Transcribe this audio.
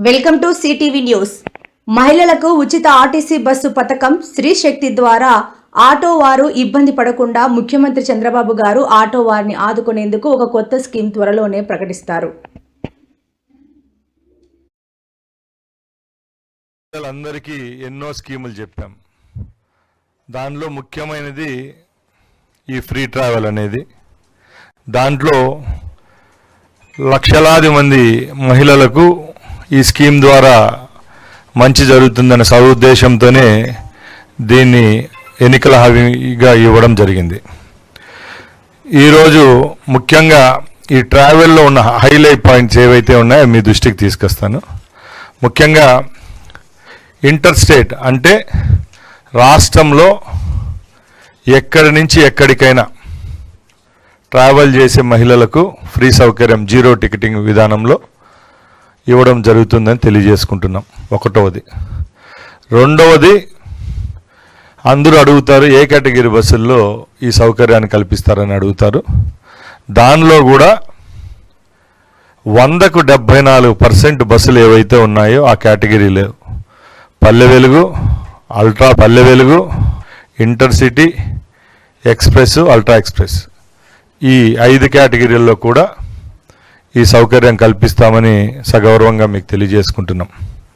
Welcome to CTV news. మహిళలకు ఉచిత RTC bus పథకం స్త్రీ శక్తి ద్వారా ఆటో వారు ఇబ్బంది పడకుండా ముఖ్యమంత్రి చంద్రబాబు గారు ఆటో వారిని ఆదుకునేందుకు ఒక కొత్త స్కీమ్ త్వరలోనే ప్రకటిస్తారు. అందరికీ ఎన్నో స్కీములు చెప్పాం. దానిలో ముఖ్యమైనది ఈ ఫ్రీ ట్రావెల్ అనేది. దాంట్లో లక్షలాది మంది మహిళలకు ఈ స్కీమ్ ద్వారా మంచి జరుగుతుందనే సదుద్దేశంతోనే దీన్ని ఎన్నికల హామీగా ఇవ్వడం జరిగింది. ఈరోజు ముఖ్యంగా ఈ ట్రావెల్లో ఉన్న హైలైట్ పాయింట్స్ ఏవైతే ఉన్నాయో మీ దృష్టికి తీసుకొస్తాను. ముఖ్యంగా ఇంటర్ స్టేట్ అంటే రాష్ట్రంలో ఎక్కడి నుంచి ఎక్కడికైనా ట్రావెల్ చేసే మహిళలకు ఫ్రీ సౌకర్యం జీరో టికెటింగ్ విధానంలో ఇవ్వడం జరుగుతుందని తెలియజేసుకుంటున్నాం. ఒకటవది. రెండవది, అందరూ అడుగుతారు ఏ కేటగిరీ బస్సుల్లో ఈ సౌకర్యాన్ని కల్పిస్తారని అడుగుతారు. దానిలో కూడా 100కు 74% బస్సులు ఏవైతే ఉన్నాయో ఆ కేటగిరీలో Palle Velugu, ultra Palle Velugu, intercity, express, ultra express ఈ 5 కేటగిరీల్లో కూడా ఈ సౌకర్యం కల్పిస్తామని సగౌరవంగా మీకు తెలియజేసుకుంటున్నాం.